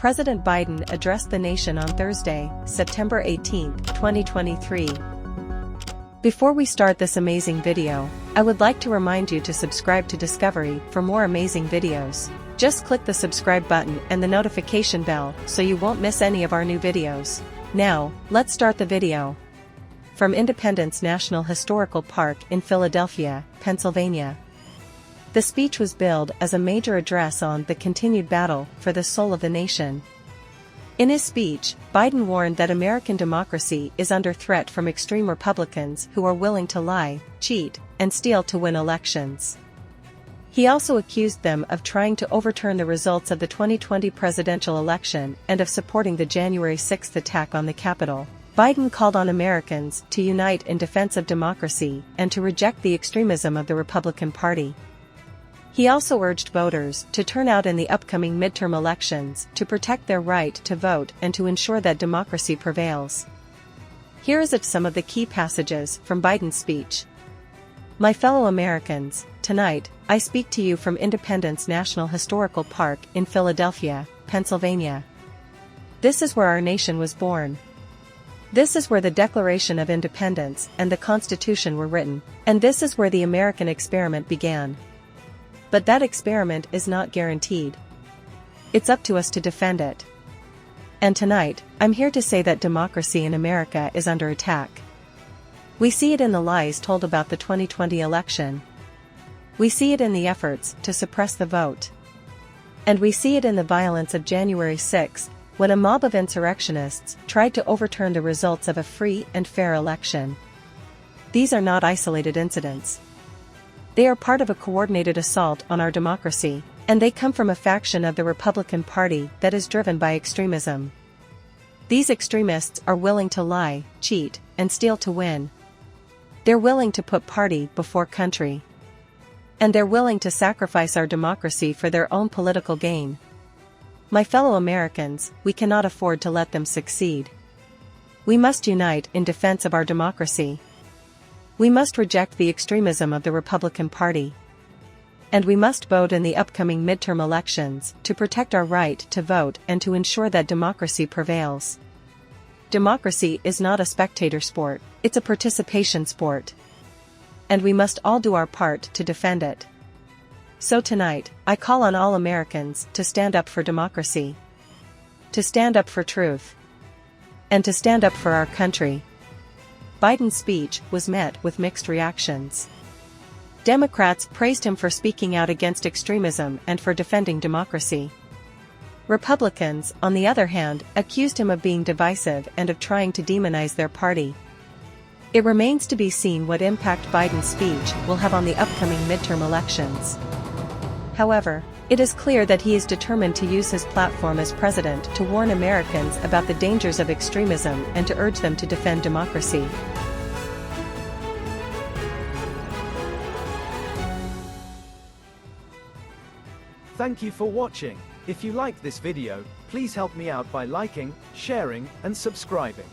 President Biden addressed the nation on Thursday, September 18, 2023. Before we start this amazing video, I would like to remind you to subscribe to Discovery for more amazing videos. Just click the subscribe button and the notification bell so you won't miss any of our new videos. Now, let's start the video. From Independence National Historical Park in Philadelphia, Pennsylvania. The speech was billed as a major address on the continued battle for the soul of the nation. In his speech, Biden warned that American democracy is under threat from extreme Republicans who are willing to lie, cheat, and steal to win elections. He also accused them of trying to overturn the results of the 2020 presidential election and of supporting the January 6 attack on the Capitol. Biden called on Americans to unite in defense of democracy and to reject the extremism of the Republican Party. He also urged voters to turn out in the upcoming midterm elections to protect their right to vote and to ensure that democracy prevails. Here is some of the key passages from Biden's speech. My fellow Americans, tonight, I speak to you from Independence National Historical Park in Philadelphia, Pennsylvania. This is where our nation was born. This is where the Declaration of Independence and the Constitution were written, and this is where the American experiment began. But that experiment is not guaranteed. It's up to us to defend it. And tonight, I'm here to say that democracy in America is under attack. We see it in the lies told about the 2020 election. We see it in the efforts to suppress the vote. And we see it in the violence of January 6, when a mob of insurrectionists tried to overturn the results of a free and fair election. These are not isolated incidents. They are part of a coordinated assault on our democracy, and they come from a faction of the Republican Party that is driven by extremism. These extremists are willing to lie, cheat, and steal to win. They're willing to put party before country. And they're willing to sacrifice our democracy for their own political gain. My fellow Americans, we cannot afford to let them succeed. We must unite in defense of our democracy. We must reject the extremism of the Republican Party. And we must vote in the upcoming midterm elections to protect our right to vote and to ensure that democracy prevails. Democracy is not a spectator sport, it's a participation sport. And we must all do our part to defend it. So tonight, I call on all Americans to stand up for democracy, to stand up for truth, and to stand up for our country. Biden's speech was met with mixed reactions. Democrats praised him for speaking out against extremism and for defending democracy. Republicans, on the other hand, accused him of being divisive and of trying to demonize their party. It remains to be seen what impact Biden's speech will have on the upcoming midterm elections. However, it is clear that he is determined to use his platform as president to warn Americans about the dangers of extremism and to urge them to defend democracy. Thank you for watching. If you like this video, please help me out by liking, sharing, and subscribing.